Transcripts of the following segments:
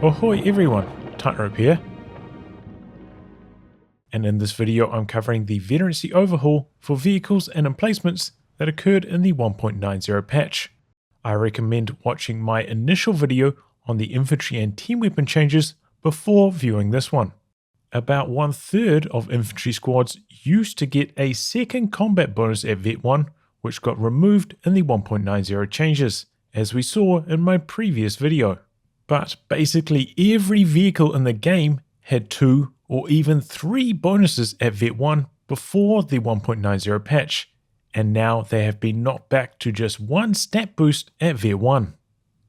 Ahoy everyone, Tightrope here. And in this video I'm covering the Veterancy overhaul for vehicles and emplacements that occurred in the 1.90 patch. I recommend watching my initial video on the Infantry and Team weapon changes before viewing this one. About 1/3 of infantry squads used to get a second combat bonus at Vet 1, which got removed in the 1.90 changes, as we saw in my previous video. But basically every vehicle in the game had 2 or even 3 bonuses at Vet 1 before the 1.90 patch, and now they have been knocked back to just 1 stat boost at Vet 1.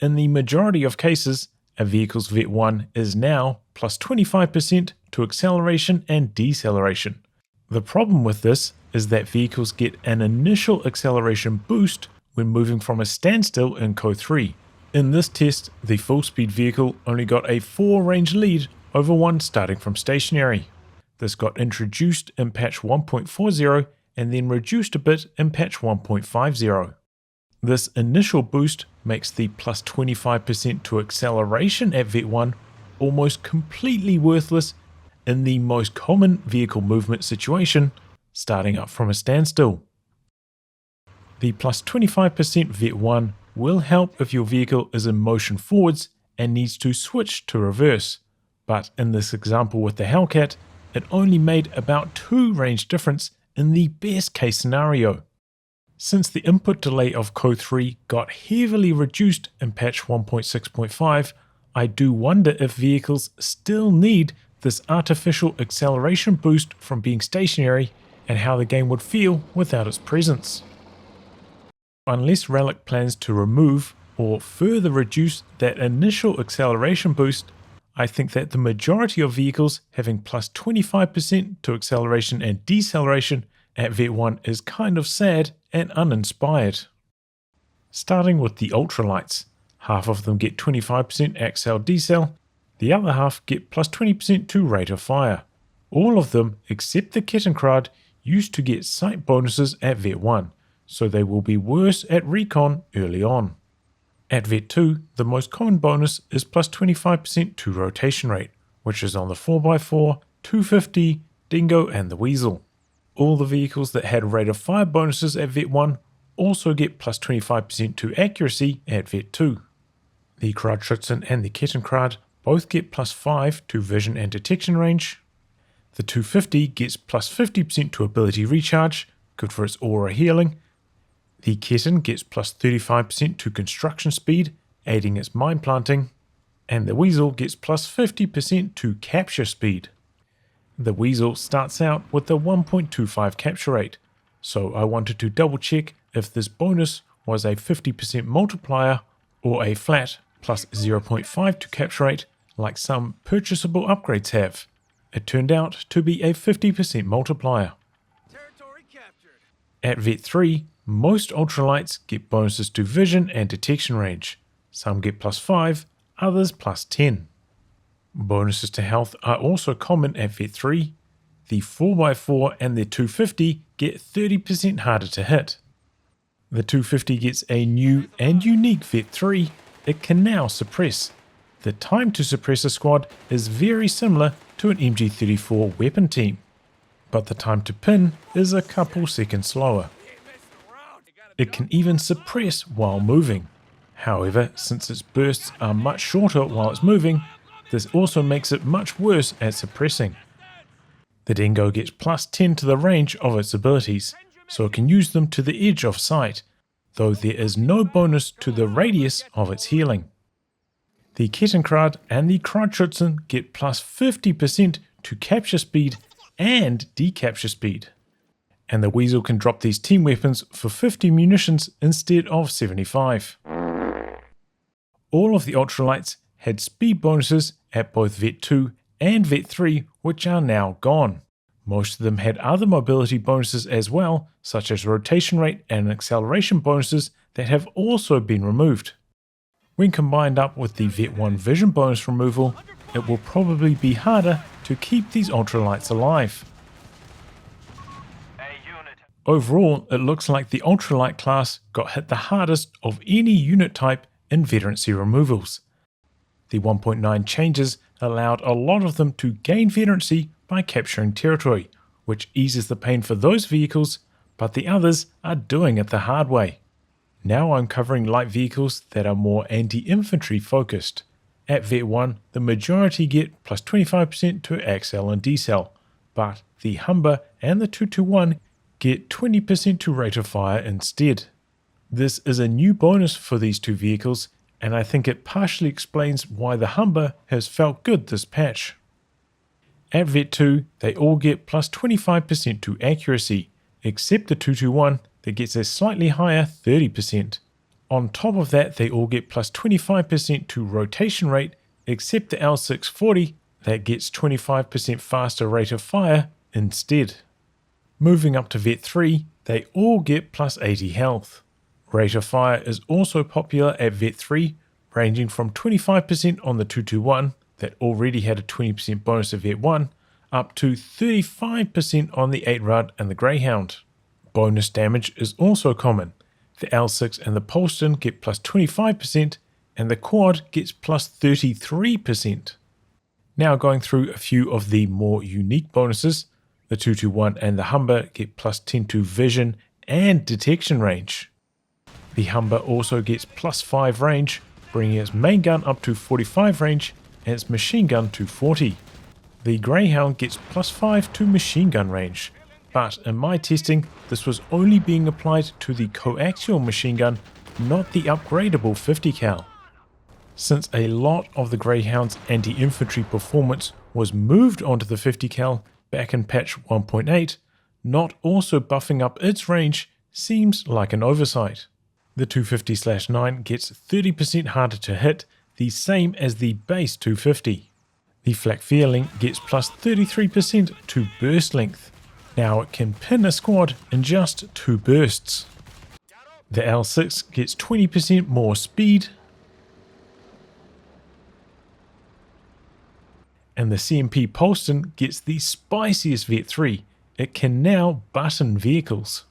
In the majority of cases, a vehicle's Vet 1 is now plus 25% to acceleration and deceleration. The problem with this is that vehicles get an initial acceleration boost when moving from a standstill in COH3. In this test, the full speed vehicle only got a 4 range lead over one starting from stationary. This got introduced in patch 1.40 and then reduced a bit in patch 1.50. This initial boost makes the plus 25% to acceleration at Vet 1 almost completely worthless in the most common vehicle movement situation, starting up from a standstill. The plus 25% Vet 1 will help if your vehicle is in motion forwards and needs to switch to reverse, but in this example with the Hellcat, it only made about 2 range difference in the best case scenario. Since the input delay of COH3 got heavily reduced in patch 1.6.5, I do wonder if vehicles still need this artificial acceleration boost from being stationary and how the game would feel without its presence. Unless Relic plans to remove or further reduce that initial acceleration boost, I think that the majority of vehicles having plus 25% to acceleration and deceleration at Vet 1 is kind of sad and uninspired. Starting with the Ultralights, half of them get 25% accel decel, the other half get plus 20% to rate of fire. All of them, except the Kettenkrad, used to get sight bonuses at Vet 1. So they will be worse at recon early on. At Vet 2, the most common bonus is plus 25% to rotation rate, which is on the 4x4, 250, Dingo and the Weasel. All the vehicles that had rate of fire bonuses at Vet 1 also get plus 25% to accuracy at Vet 2. The Kradschützen and the Kettenkrad both get plus 5 to vision and detection range. The 250 gets plus 50% to ability recharge, good for its aura healing. The Ketten gets plus 35% to construction speed, aiding its mine planting, and the Weasel gets plus 50% to capture speed. The Weasel starts out with a 1.25 capture rate, so I wanted to double check if this bonus was a 50% multiplier or a flat plus 0.5 to capture rate like some purchasable upgrades have. It turned out to be a 50% multiplier. At Vet 3, most Ultralights get bonuses to vision and detection range. Some get plus 5, others plus 10. Bonuses to health are also common at Vet 3. The 4x4 and the 250 get 30% harder to hit. The 250 gets a new and unique Vet 3. It can now suppress. The time to suppress a squad is very similar to an MG34 weapon team, but the time to pin is a couple seconds slower. It can even suppress while moving. However, since its bursts are much shorter while it's moving, this also makes it much worse at suppressing. The Dingo gets plus 10 to the range of its abilities, so it can use them to the edge of sight, though there is no bonus to the radius of its healing. The Kettenkrad and the Kradschützen get plus 50% to capture speed and decapture speed. And the Weasel can drop these team weapons for 50 munitions instead of 75. All of the Ultralights had speed bonuses at both Vet 2 and Vet 3, which are now gone. Most of them had other mobility bonuses as well, such as rotation rate and acceleration bonuses that have also been removed. When combined up with the Vet 1 vision bonus removal, it will probably be harder to keep these Ultralights alive. Overall, it looks like the Ultralight class got hit the hardest of any unit type in Veterancy removals. The 1.9 changes allowed a lot of them to gain veterancy by capturing territory, which eases the pain for those vehicles, but the others are doing it the hard way. Now I'm covering light vehicles that are more anti-infantry focused. At Vet 1, the majority get plus 25% to accel and decel, but the Humber and the 221 get 20% to rate of fire instead. This is a new bonus for these two vehicles, and I think it partially explains why the Humber has felt good this patch. At Vet 2, they all get plus 25% to accuracy, except the 221 that gets a slightly higher 30%. On top of that, they all get plus 25% to rotation rate, except the L640 that gets 25% faster rate of fire instead. Moving up to Vet 3, they all get plus 80 health. Rate of fire is also popular at Vet 3, ranging from 25% on the 221 that already had a 20% bonus at Vet 1, up to 35% on the 8-Rud and the Greyhound. Bonus damage is also common. The L6 and the Poleston get plus 25%, and the Quad gets plus 33%. Now going through a few of the more unique bonuses, the 221 and the Humber get plus 10 to vision and detection range. The Humber also gets plus 5 range, bringing its main gun up to 45 range and its machine gun to 40. The Greyhound gets plus 5 to machine gun range, but in my testing this was only being applied to the coaxial machine gun, not the upgradable 50 cal. Since a lot of the Greyhound's anti-infantry performance was moved onto the 50 cal back in patch 1.8, not also buffing up its range seems like an oversight. The 250/9 gets 30% harder to hit, the same as the base 250. The Flak Feeling gets plus 33% to burst length. Now it can pin a squad in just 2 bursts. The L6 gets 20% more speed, and the CMP Poleston gets the spiciest Vet 3. It can now button vehicles.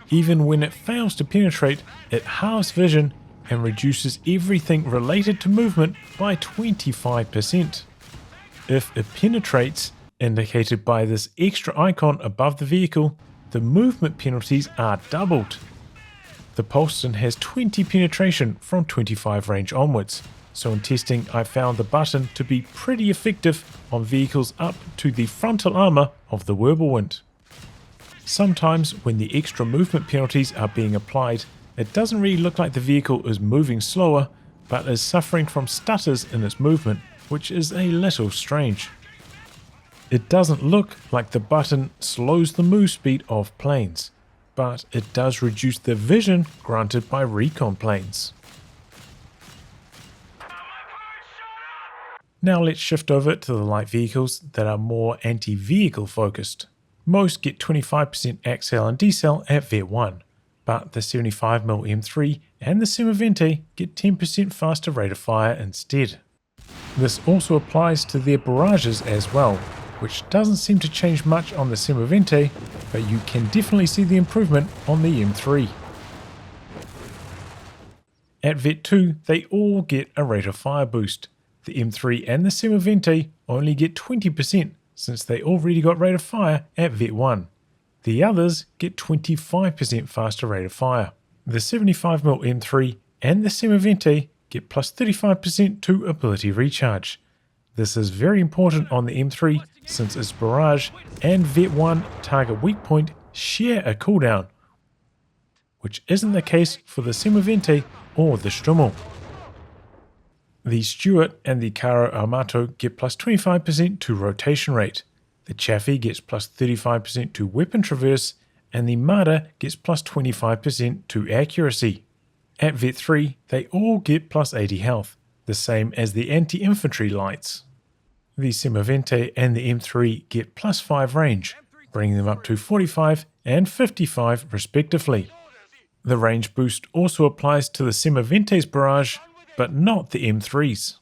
Even when it fails to penetrate, it halves vision and reduces everything related to movement by 25%. If it penetrates, indicated by this extra icon above the vehicle, the movement penalties are doubled. The Poleston has 20 penetration from 25 range onwards, so in testing I found the button to be pretty effective on vehicles up to the frontal armor of the Wirbelwind. Sometimes when the extra movement penalties are being applied, it doesn't really look like the vehicle is moving slower, but is suffering from stutters in its movement, which is a little strange. It doesn't look like the button slows the move speed of planes, but it does reduce the vision granted by recon planes. Now let's shift over to the light vehicles that are more anti-vehicle focused. Most get 25% accel and decel at Vet 1, but the 75mm M3 and the Semavente get 10% faster rate of fire instead. This also applies to their barrages as well, which doesn't seem to change much on the Semavente, but you can definitely see the improvement on the M3. At Vet 2, they all get a rate of fire boost. The M3 and the Semavente only get 20% since they already got rate of fire at Vet 1. The others get 25% faster rate of fire. The 75mm M3 and the Semavente get plus 35% to ability recharge. This is very important on the M3 since its barrage and Vet 1 target weak point share a cooldown, which isn't the case for the Semavente or the Strummel. The Stuart and the Caro Armato get plus 25% to rotation rate. The Chaffee gets plus 35% to weapon traverse, and the Marder gets plus 25% to accuracy. At Vet 3, they all get plus 80 health, the same as the anti-infantry lights. The Semavente and the M3 get plus 5 range, bringing them up to 45 and 55 respectively. The range boost also applies to the Semavente's barrage, but not the M3's.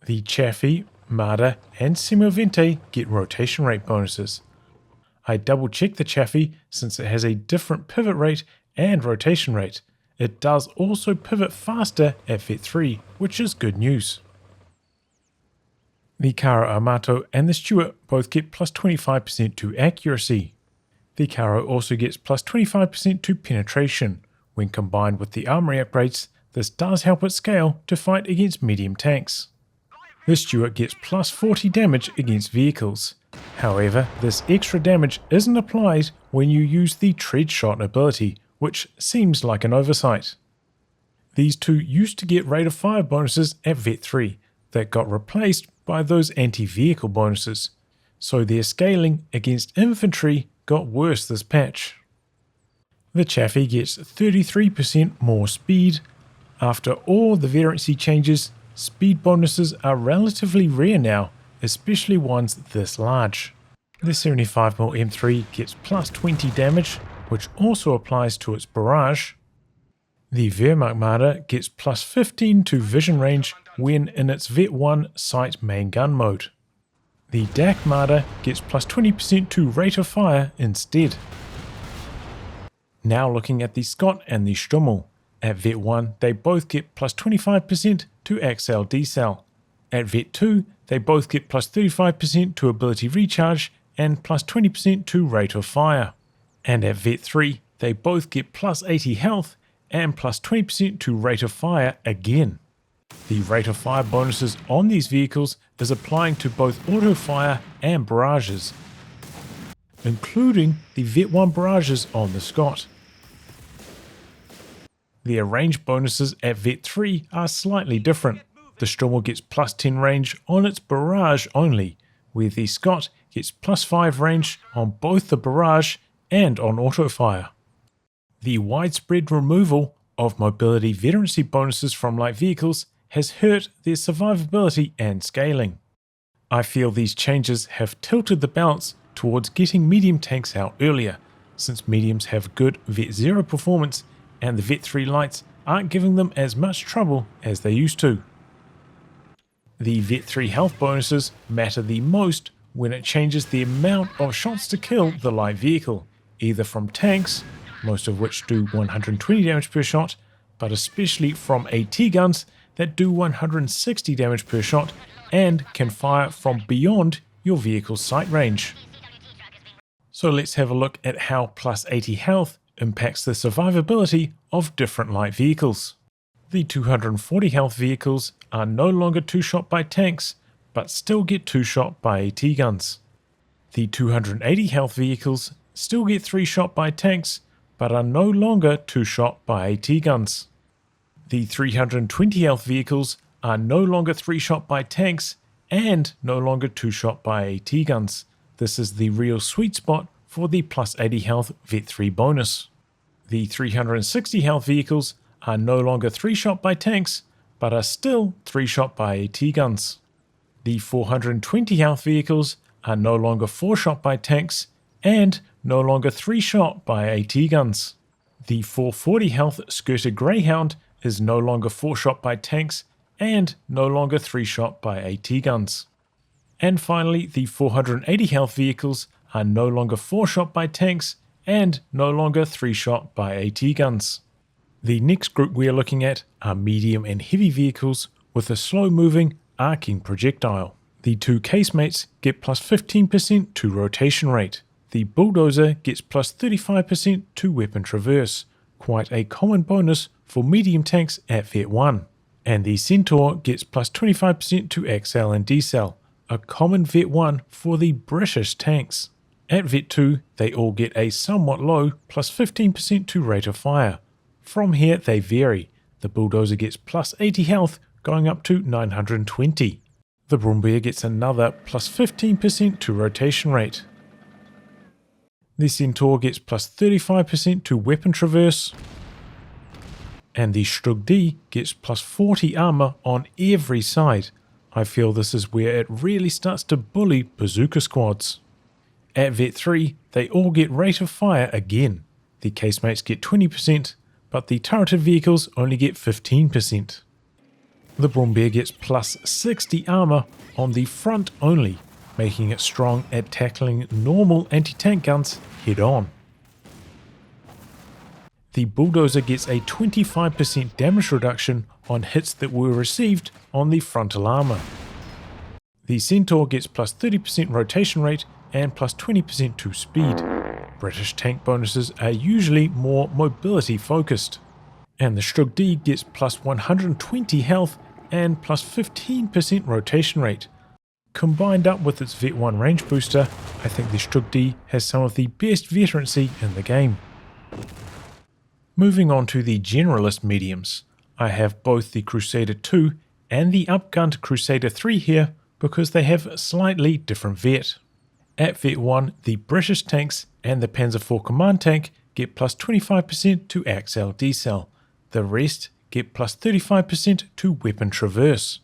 The Chaffee, Marder and Semavente get rotation rate bonuses. I double checked the Chaffee since it has a different pivot rate and rotation rate. it does also pivot faster at Vet 3, which is good news. The Karo Amato and the Stuart both get plus 25% to accuracy. The Karo also gets plus 25% to penetration. When combined with the armory upgrades, this does help it scale to fight against medium tanks. The Stuart gets plus 40 damage against vehicles. However, this extra damage isn't applied when you use the tread shot ability, which seems like an oversight. These two used to get rate of fire bonuses at Vet 3 that got replaced by those anti-vehicle bonuses, so their scaling against infantry got worse this patch. The Chaffee gets 33% more speed. After all the Veterancy changes, speed bonuses are relatively rare now, especially ones this large. The 75mm M3 gets plus 20 damage, which also applies to its barrage. The Wehrmacht Marder gets plus 15 to vision range when in its Vet 1 sight main gun mode. The DAC Marder gets plus 20% to rate of fire instead. Now looking at the Scott and the Stummel. At Vet 1 they both get plus 25% to Accel Decel. At Vet 2 they both get plus 35% to ability recharge and plus 20% to rate of fire. And at Vet 3 they both get plus 80 health and plus 20% to rate of fire again. The rate of fire bonuses on these vehicles is applying to both auto fire and barrages, including the Vet 1 barrages on the Scott. The range bonuses at Vet 3 are slightly different. The Stummel gets plus 10 range on its barrage only, where the Scott gets plus 5 range on both the barrage and on auto fire. The widespread removal of mobility veterancy bonuses from light vehicles has hurt their survivability and scaling. I feel these changes have tilted the balance towards getting medium tanks out earlier, since mediums have good Vet 0 performance and the Vet 3 lights aren't giving them as much trouble as they used to. The Vet 3 health bonuses matter the most when it changes the amount of shots to kill the light vehicle, either from tanks, most of which do 120 damage per shot, but especially from AT guns that do 160 damage per shot and can fire from beyond your vehicle's sight range. So let's have a look at how plus 80 health impacts the survivability of different light vehicles. The 240 health vehicles are no longer 2-shot by tanks, but still get 2-shot by AT guns. The 280 health vehicles still get 3-shot by tanks, but are no longer 2-shot by AT guns. The 320 health vehicles are no longer 3-shot by tanks and no longer 2-shot by AT guns. This is the real sweet spot for the plus 80 health Vet 3 bonus. The 360 health vehicles are no longer 3-shot by tanks, but are still 3-shot by AT guns. The 420 health vehicles are no longer 4-shot by tanks and no longer 3-shot by AT guns. The 440 health Skirted Greyhound is no longer 4-shot by tanks and no longer 3-shot by AT guns. And finally, the 480 health vehicles are no longer 4-shot by tanks and no longer 3-shot by AT guns. The next group we are looking at are medium and heavy vehicles with a slow-moving, arcing projectile. The two casemates get plus 15% to rotation rate. The bulldozer gets plus 35% to weapon traverse, quite a common bonus for medium tanks at Vet 1. And the Centaur gets plus 25% to Accel and Decel, a common Vet 1 for the British tanks. At Vet 2, they all get a somewhat low plus 15% to rate of fire. From here they vary. The bulldozer gets plus 80 health going up to 920. The Brumbier gets another plus 15% to rotation rate. The Centaur gets plus 35% to weapon traverse. And the Strug D gets plus 40 armor on every side. I feel this is where it really starts to bully bazooka squads. At Vet 3, they all get rate of fire again. The casemates get 20%, but the turreted vehicles only get 15%. The Brumbier gets plus 60 armor on the front only, making it strong at tackling normal anti-tank guns head on. The Bulldozer gets a 25% damage reduction on hits that were received on the frontal armor. The Centaur gets plus 30% rotation rate and plus 20% to speed. British tank bonuses are usually more mobility focused. And the Strug D gets plus 120 health and plus 15% rotation rate. Combined up with its Vet 1 range booster, I think the Strug D has some of the best veterancy in the game. Moving on to the Generalist Mediums, I have both the Crusader 2 and the upgunned Crusader 3 here because they have slightly different vet. At Vet 1, the British tanks and the Panzer IV Command Tank get plus 25% to Accel Decel. The rest get plus 35% to Weapon Traverse.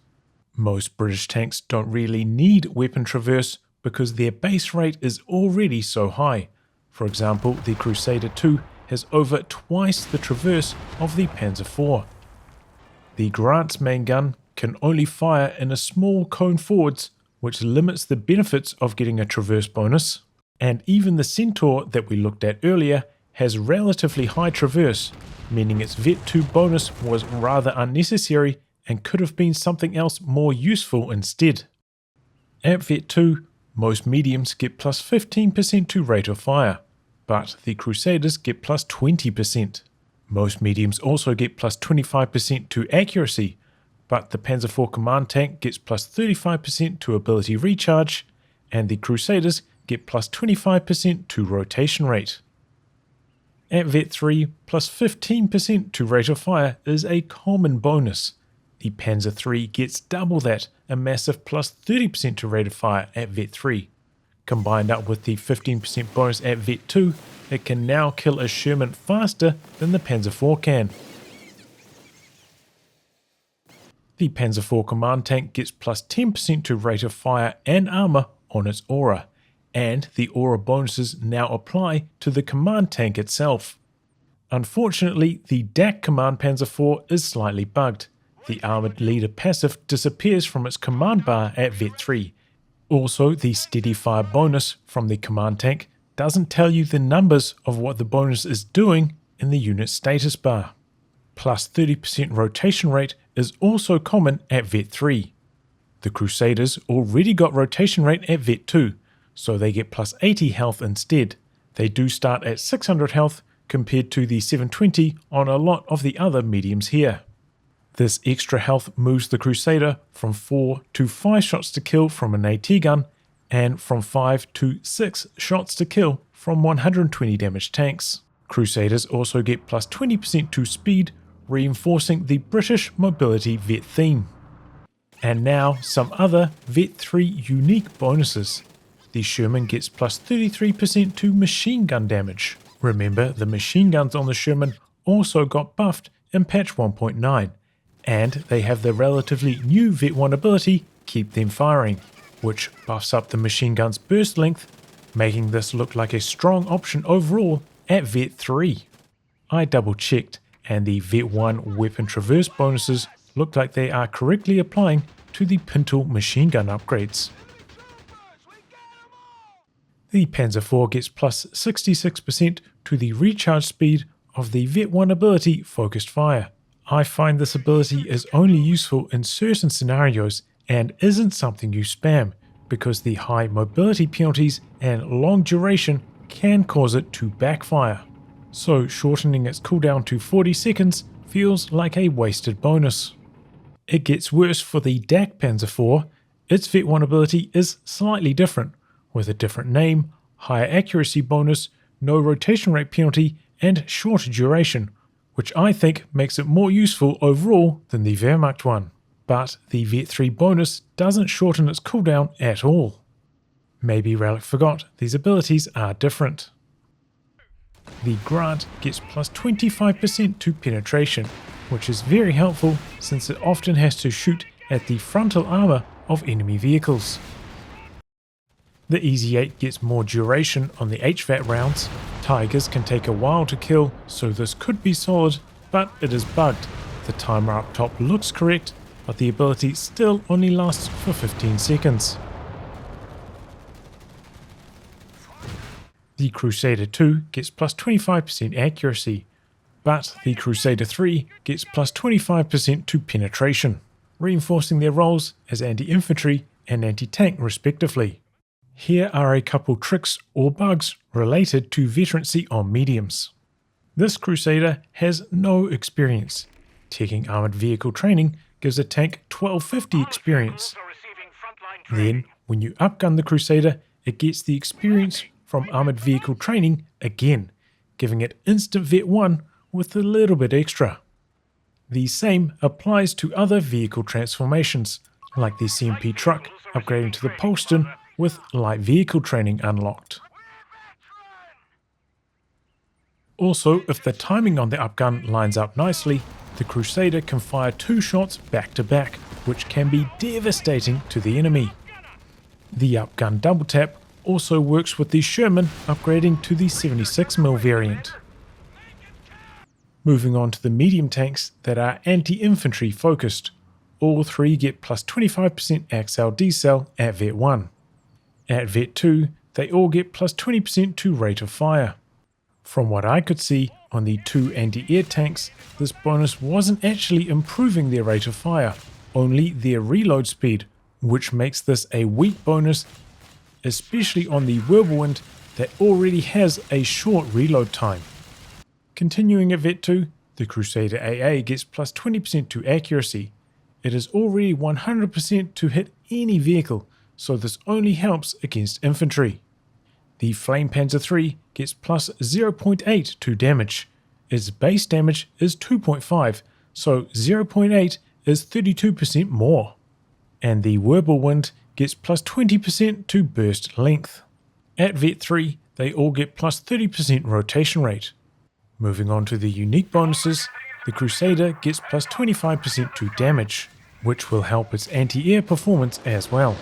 Most British tanks don't really need Weapon Traverse because their base rate is already so high. For example, the Crusader 2 has over twice the Traverse of the Panzer IV. The Grant's main gun can only fire in a small cone forwards, which limits the benefits of getting a Traverse bonus, and even the Centaur that we looked at earlier has relatively high Traverse, meaning its Vet 2 bonus was rather unnecessary and could have been something else more useful instead. At Vet 2, most mediums get plus 15% to rate of fire, but the Crusaders get plus 20%. Most mediums also get plus 25% to accuracy, but the Panzer IV Command Tank gets plus 35% to ability recharge, and the Crusaders get plus 25% to rotation rate. At Vet 3, plus 15% to rate of fire is a common bonus. The Panzer III gets double that, a massive plus 30% to rate of fire at Vet 3. Combined up with the 15% bonus at Vet 2, it can now kill a Sherman faster than the Panzer IV can. The Panzer IV Command Tank gets plus 10% to rate of fire and armor on its aura, and the aura bonuses now apply to the Command Tank itself. Unfortunately, the DAC Command Panzer IV is slightly bugged. The Armored Leader passive disappears from its command bar at Vet 3. Also, the Steady Fire bonus from the Command Tank doesn't tell you the numbers of what the bonus is doing in the unit status bar. Plus 30% rotation rate is also common at Vet 3. The Crusaders already got rotation rate at Vet 2, so they get plus 80 health instead. They do start at 600 health compared to the 720 on a lot of the other mediums here. This extra health moves the Crusader from 4 to 5 shots to kill from an AT gun, and from 5 to 6 shots to kill from 120 damage tanks. Crusaders also get plus 20% to speed, reinforcing the British mobility vet theme. And now some other Vet 3 unique bonuses. The Sherman gets plus 33% to machine gun damage. Remember, the machine guns on the Sherman also got buffed in patch 1.9, and they have the relatively new Vet 1 ability, Keep Them Firing, which buffs up the machine gun's burst length, making this look like a strong option overall at Vet 3. I double checked, and the Vet 1 weapon traverse bonuses look like they are correctly applying to the Pintle machine gun upgrades. The Panzer IV gets plus 66% to the recharge speed of the Vet 1 ability Focused Fire. I find this ability is only useful in certain scenarios and isn't something you spam, because the high mobility penalties and long duration can cause it to backfire. So shortening its cooldown to 40 seconds feels like a wasted bonus. It gets worse for the DAC Panzer IV. Its Vet 1 ability is slightly different, with a different name, higher accuracy bonus, no rotation rate penalty, and shorter duration, which I think makes it more useful overall than the Wehrmacht one. But the Vet 3 bonus doesn't shorten its cooldown at all. Maybe Relic forgot these abilities are different. The Grant gets plus 25% to penetration, which is very helpful since it often has to shoot at the frontal armor of enemy vehicles. The Easy 8 gets more duration on the HVAT rounds. Tigers can take a while to kill, so this could be solid, but it is bugged. The timer up top looks correct, but the ability still only lasts for 15 seconds. The Crusader 2 gets plus 25% accuracy, but the Crusader 3 gets plus 25% to penetration, reinforcing their roles as anti-infantry and anti-tank respectively. Here are a couple tricks or bugs related to veterancy on mediums. This Crusader has no experience. Taking armoured vehicle training gives a tank 1250 experience. Then, when you upgun the Crusader, it gets the experience from armoured vehicle training again, giving it instant Vet 1 with a little bit extra. The same applies to other vehicle transformations, like the CMP truck upgrading to the Poleston with light vehicle training unlocked. Also, if the timing on the upgun lines up nicely, the Crusader can fire 2 shots back to back, which can be devastating to the enemy. The upgun double tap also works with the Sherman upgrading to the 76mm variant. Moving on to the medium tanks that are anti-infantry focused. All 3 get plus 25% Accel decel at Vet 1. At Vet 2, they all get plus 20% to rate of fire. From what I could see on the 2 anti-air tanks, this bonus wasn't actually improving their rate of fire, only their reload speed, which makes this a weak bonus, especially on the Whirlwind that already has a short reload time. Continuing at Vet 2, the Crusader AA gets plus 20% to accuracy. It is already 100% to hit any vehicle, so this only helps against infantry. The Funkpanzerwagen 3 gets plus 0.8 to damage. Its base damage is 2.5, so 0.8 is 32% more. And the Whirlwind gets plus 20% to burst length. At Vet 3, they all get plus 30% rotation rate. Moving on to the unique bonuses, the Crusader gets plus 25% to damage, which will help its anti-air performance as well.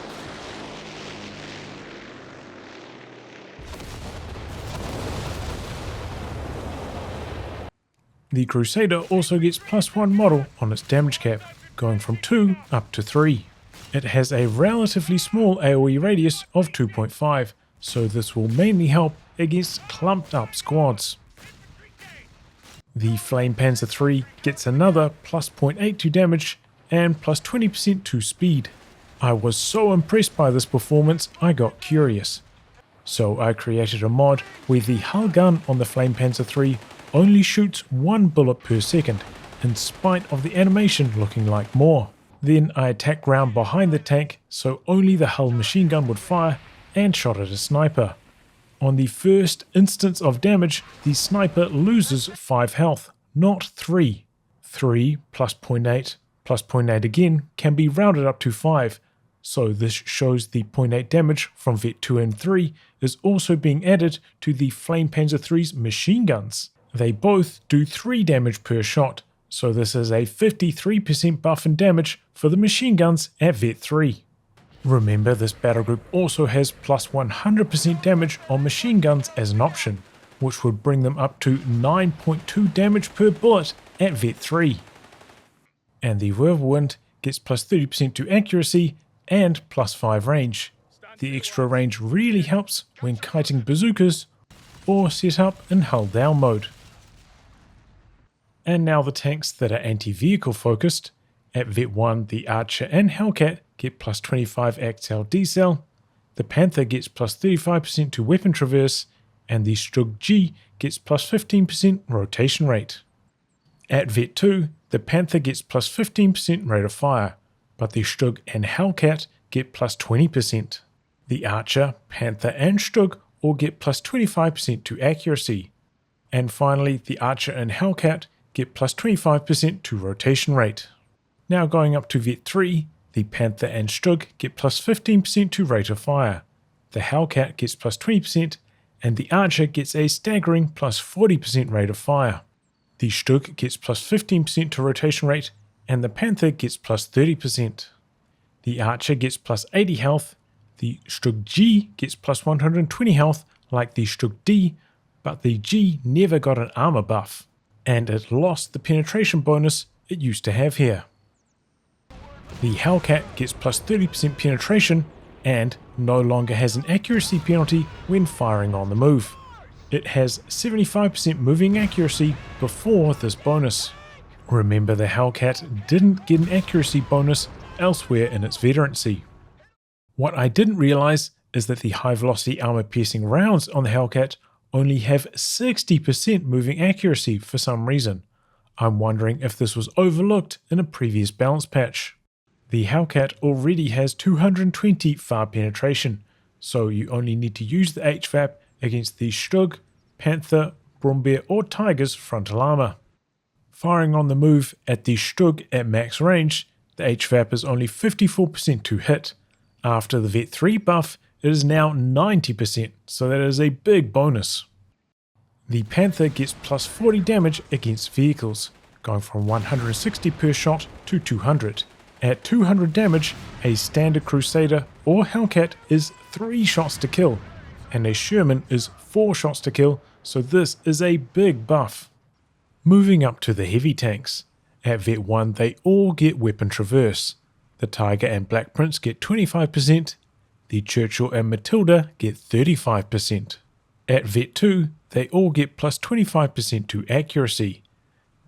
The Crusader also gets plus 1 model on its damage cap, going from 2 up to 3. It has a relatively small AoE radius of 2.5, so this will mainly help against clumped up squads. The Funkpanzerwagen 3 gets another plus 0.8 to damage and plus 20% to speed. I was so impressed by this performance I got curious. So I created a mod where the hull gun on the Funkpanzerwagen 3 only shoots 1 bullet per second, in spite of the animation looking like more. Then I attacked round behind the tank so only the hull machine gun would fire and shot at a sniper. On the first instance of damage, the sniper loses 5 health, not 3. 3 plus 0.8 plus 0.8 again can be rounded up to 5, so this shows the 0.8 damage from Vet 2 and 3 is also being added to the Funkpanzerwagen 3's machine guns. They both do 3 damage per shot, so this is a 53% buff in damage for the machine guns at Vet 3. Remember, this battle group also has plus 100% damage on machine guns as an option, which would bring them up to 9.2 damage per bullet at Vet 3. And the Whirlwind gets plus 30% to accuracy and plus 5 range. The extra range really helps when kiting bazookas or set up in hull down mode. And now the tanks that are anti-vehicle focused. At Vet 1, the Archer and Hellcat get plus 25 Accel decel, the Panther gets plus 35% to weapon traverse, and the Stug G gets plus 15% rotation rate. At Vet 2, the Panther gets plus 15% rate of fire, but the Stug and Hellcat get plus 20%. The Archer, Panther and Stug all get plus 25% to accuracy. And finally, the Archer and Hellcat get plus 25% to rotation rate. Now going up to Vet 3, the Panther and Stug get plus 15% to rate of fire, the Hellcat gets plus 20%, and the Archer gets a staggering plus 40% rate of fire. The Stug gets plus 15% to rotation rate, and the Panther gets plus 30%. The Archer gets plus 80 health, the Stug G gets plus 120 health like the Stug D, but the G never got an armor buff, and it lost the penetration bonus it used to have here. The Hellcat gets plus 30% penetration and no longer has an accuracy penalty when firing on the move. It has 75% moving accuracy before this bonus. Remember, the Hellcat didn't get an accuracy bonus elsewhere in its Veterancy. What I didn't realize is that the high velocity armor piercing rounds on the Hellcat only have 60% moving accuracy for some reason. I'm wondering if this was overlooked in a previous balance patch. The Hellcat already has 220 far penetration, so you only need to use the HVAP against the Stug, Panther, Brumbear or Tiger's frontal armor. Firing on the move at the Stug at max range, the HVAP is only 54% to hit. After the Vet 3 buff, it is now 90%, so that is a big bonus. The Panther gets plus 40 damage against vehicles, going from 160 per shot to 200. At 200 damage, a standard Crusader or Hellcat is 3 shots to kill, and a Sherman is 4 shots to kill, so this is a big buff. Moving up to the heavy tanks. At Vet 1 they all get weapon traverse. The Tiger and Black Prince get 25%, the Churchill and Matilda get 35%. At Vet 2 they all get plus 25% to accuracy.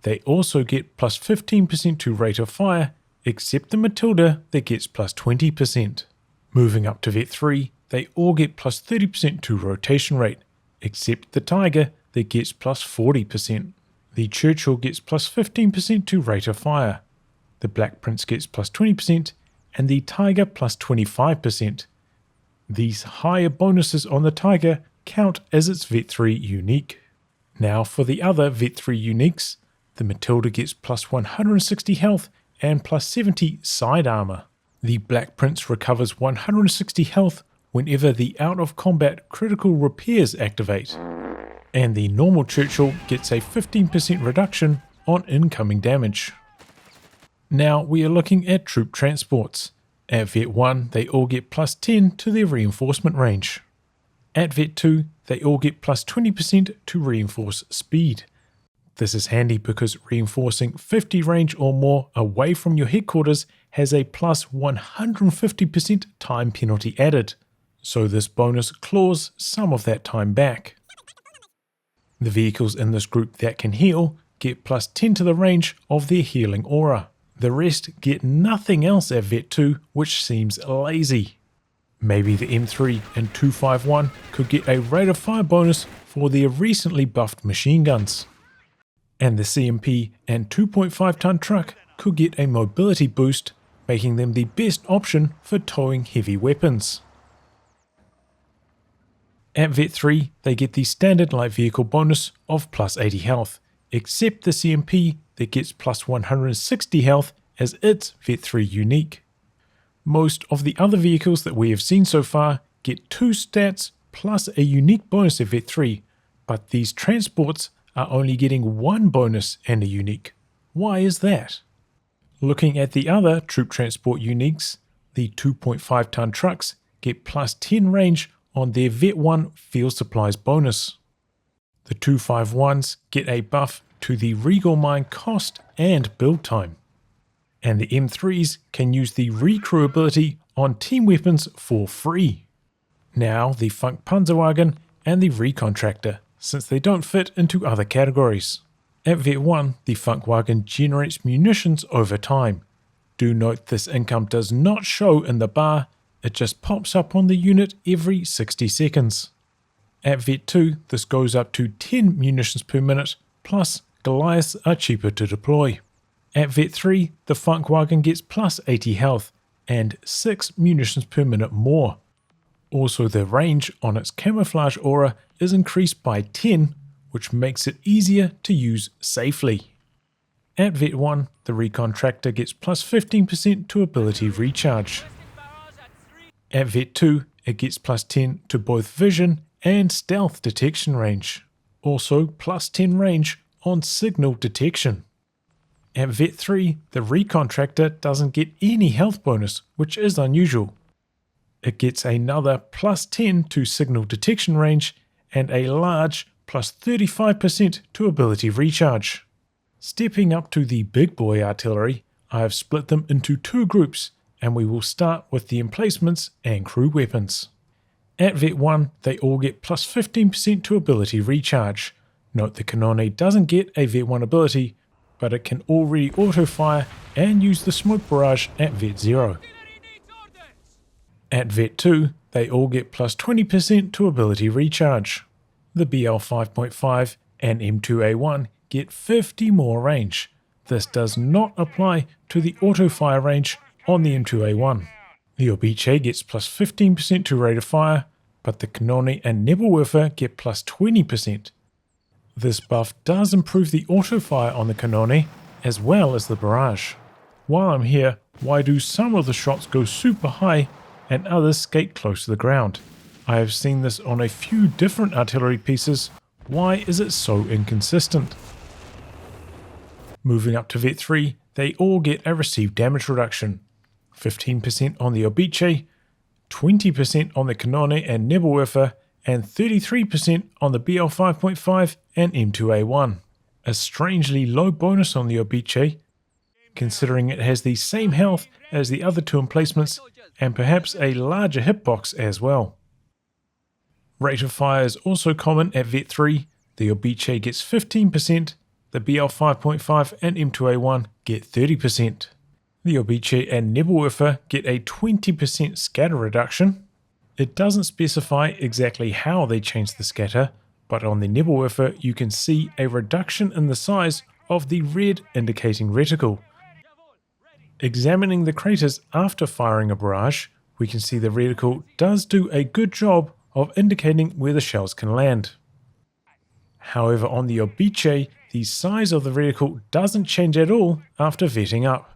They also get plus 15% to rate of fire, except the Matilda that gets plus 20%. Moving up to Vet 3, they all get plus 30% to rotation rate, except the Tiger that gets plus 40%. The Churchill gets plus 15% to rate of fire. The Black Prince gets plus 20%, and the Tiger plus 25%. These higher bonuses on the Tiger count as its Vet 3 unique. Now for the other Vet 3 uniques, the Matilda gets plus 160 health and plus 70 side armor. The Black Prince recovers 160 health whenever the out of combat critical repairs activate. And the normal Churchill gets a 15% reduction on incoming damage. Now we are looking at troop transports. At Vet 1 they all get plus 10 to their reinforcement range. At Vet 2 they all get plus 20% to reinforce speed. This is handy because reinforcing 50 range or more away from your headquarters has a plus 150% time penalty added, so this bonus claws some of that time back. The vehicles in this group that can heal get plus 10 to the range of their healing aura. The rest get nothing else at Vet 2, which seems lazy. Maybe the M3 and 251 could get a rate of fire bonus for their recently buffed machine guns. And the CMP and 2.5 ton truck could get a mobility boost, making them the best option for towing heavy weapons. At Vet 3 they get the standard light vehicle bonus of plus 80 health, except the CMP that gets plus 160 health as its Vet 3 unique. Most of the other vehicles that we have seen so far get 2 stats plus a unique bonus at Vet 3, but these transports are only getting 1 bonus and a unique. Why is that? Looking at the other troop transport uniques, the 2.5 ton trucks get plus 10 range on their Vet 1 field supplies bonus. The 251s get a buff to the Regal Mine cost and build time. And the M3s can use the recrew ability on team weapons for free. Now the Funkpanzerwagen and the recon tractor, since they don't fit into other categories. At Vet 1, the Funkwagen generates munitions over time. Do note this income does not show in the bar, it just pops up on the unit every 60 seconds. At Vet 2, this goes up to 10 munitions per minute, plus Goliaths are cheaper to deploy. At Vet 3, the Funkwagen gets plus 80 health, and 6 munitions per minute more. Also the range on its camouflage aura is increased by 10, which makes it easier to use safely. At Vet 1, the recon tractor gets plus 15% to ability recharge. At Vet 2, it gets plus 10 to both vision and stealth detection range. Also plus 10 range on signal detection. At Vet 3, the recon tractor doesn't get any health bonus, which is unusual. It gets another plus 10 to signal detection range and a large plus 35% to ability recharge. Stepping up to the big boy artillery, I have split them into 2 groups, and we will start with the emplacements and crew weapons. At Vet 1, they all get plus 15% to ability recharge. Note the Canone doesn't get a Vet 1 ability, but it can already auto-fire and use the smoke barrage at Vet 0. At Vet 2, they all get plus 20% to ability recharge. The BL 5.5 and M2A1 get 50 more range. This does not apply to the auto-fire range on the M2A1. The Obiche gets plus 15% to rate of fire, but the Canone and Nebelwerfer get plus 20%. This buff does improve the auto-fire on the Canone as well as the barrage. While I'm here, why do some of the shots go super high and others skate close to the ground? I have seen this on a few different artillery pieces. Why is it so inconsistent? Moving up to Vet 3, they all get a received damage reduction. 15% on the Obiche, 20% on the Canone and Nebelwerfer, and 33% on the BL 5.5 and M2A1. A strangely low bonus on the Obiche, considering it has the same health as the other two emplacements and perhaps a larger hitbox as well. Rate of fire is also common at Vet 3. The Obiche gets 15%, the BL 5.5 and M2A1 get 30%. The Obiche and Nebelwerfer get a 20% scatter reduction. It doesn't specify exactly how they change the scatter, but on the Nebelwerfer you can see a reduction in the size of the red indicating reticle. Examining the craters after firing a barrage, we can see the reticle does do a good job of indicating where the shells can land. However, on the Obiche, the size of the reticle doesn't change at all after vetting up.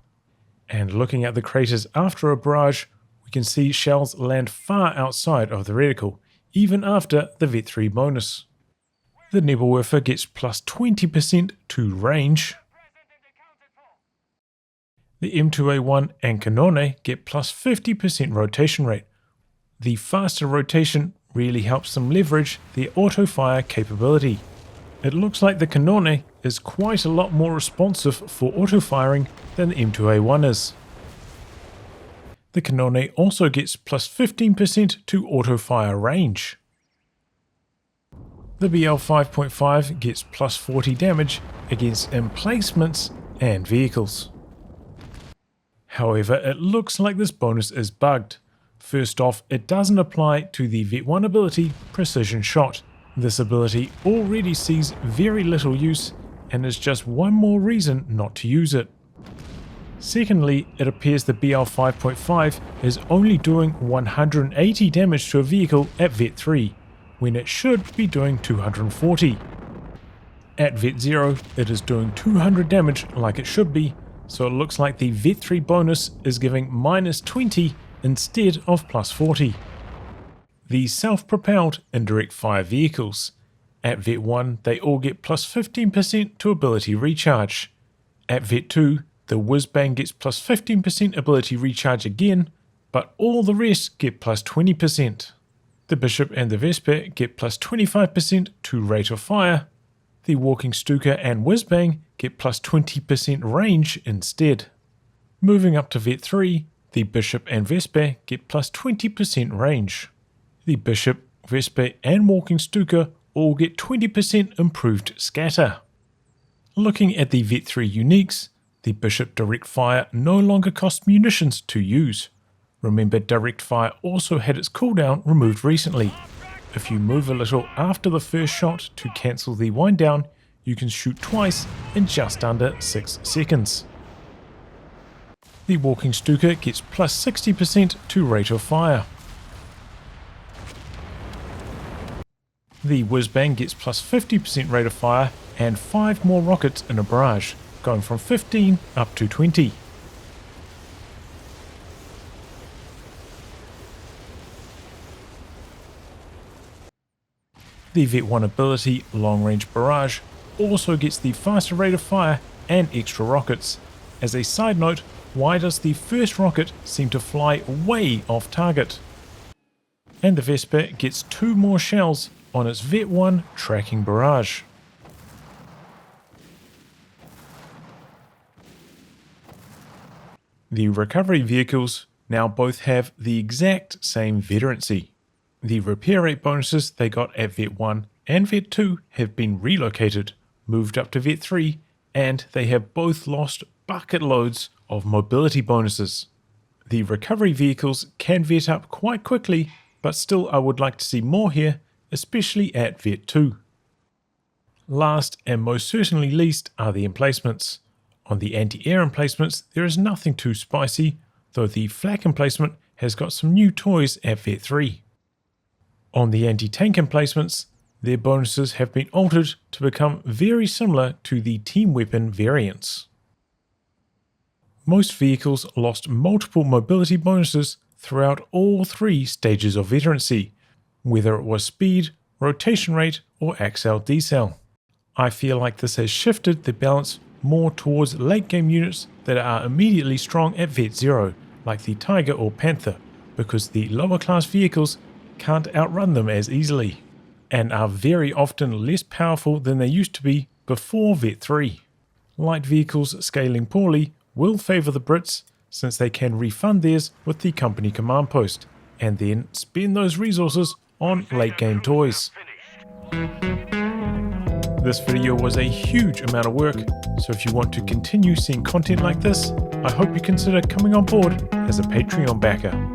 And looking at the craters after a barrage, we can see shells land far outside of the reticle, even after the Vet 3 bonus. The Nebelwerfer gets plus 20% to range. The M2A1 and Canone get plus 50% rotation rate. The faster rotation really helps them leverage their auto-fire capability. It looks like the Canone is quite a lot more responsive for auto-firing than the M2A1 is. The Canone also gets plus 15% to auto-fire range. The BL 5.5 gets plus 40 damage against emplacements and vehicles. However, it looks like this bonus is bugged. First off, it doesn't apply to the Vet 1 ability, Precision Shot. This ability already sees very little use and is just one more reason not to use it. Secondly, it appears the BL 5.5 is only doing 180 damage to a vehicle at Vet 3, when it should be doing 240. At Vet 0, it is doing 200 damage like it should be, so it looks like the Vet 3 bonus is giving minus 20 instead of plus 40. The self-propelled indirect fire vehicles. At Vet 1, they all get plus 15% to ability recharge. At Vet 2, the Whizbang gets plus 15% ability recharge again, but all the rest get plus 20%. The Bishop and the Vesper get plus 25% to rate of fire. The Walking Stuka and Whizbang get plus 20% range instead. Moving up to Vet 3, the Bishop and Vesper get plus 20% range. The Bishop, Vesper and Walking Stuka all get 20% improved scatter. Looking at the Vet 3 uniques, the Bishop Direct Fire no longer costs munitions to use. Remember, Direct Fire also had its cooldown removed recently. If you move a little after the first shot to cancel the wind down, you can shoot twice in just under 6 seconds. The Walking Stuka gets plus 60% to rate of fire. The Whizbang gets plus 50% rate of fire and 5 more rockets in a barrage, going from 15 up to 20. The Vet 1 ability, Long Range Barrage, also gets the faster rate of fire and extra rockets. As a side note, why does the first rocket seem to fly way off target? And the Vesper gets 2 more shells on its Vet 1 tracking barrage. The recovery vehicles now both have the exact same veterancy. The repair rate bonuses they got at Vet 1 and Vet 2 have been relocated, moved up to Vet 3, and they have both lost bucket loads of mobility bonuses. The recovery vehicles can vet up quite quickly, but still I would like to see more here, especially at Vet 2. Last and most certainly least are the emplacements. On the anti-air emplacements there is nothing too spicy, though the flak emplacement has got some new toys at Vet 3. On the anti-tank emplacements, their bonuses have been altered to become very similar to the team weapon variants. Most vehicles lost multiple mobility bonuses throughout all 3 stages of veterancy, whether it was speed, rotation rate, or accel-decel. I feel like this has shifted the balance more towards late game units that are immediately strong at Vet 0, like the Tiger or Panther, because the lower class vehicles can't outrun them as easily, and are very often less powerful than they used to be before Vet 3. Light vehicles scaling poorly will favour the Brits, since they can refund theirs with the company command post, and then spend those resources on late game toys. This video was a huge amount of work, so if you want to continue seeing content like this, I hope you consider coming on board as a Patreon backer.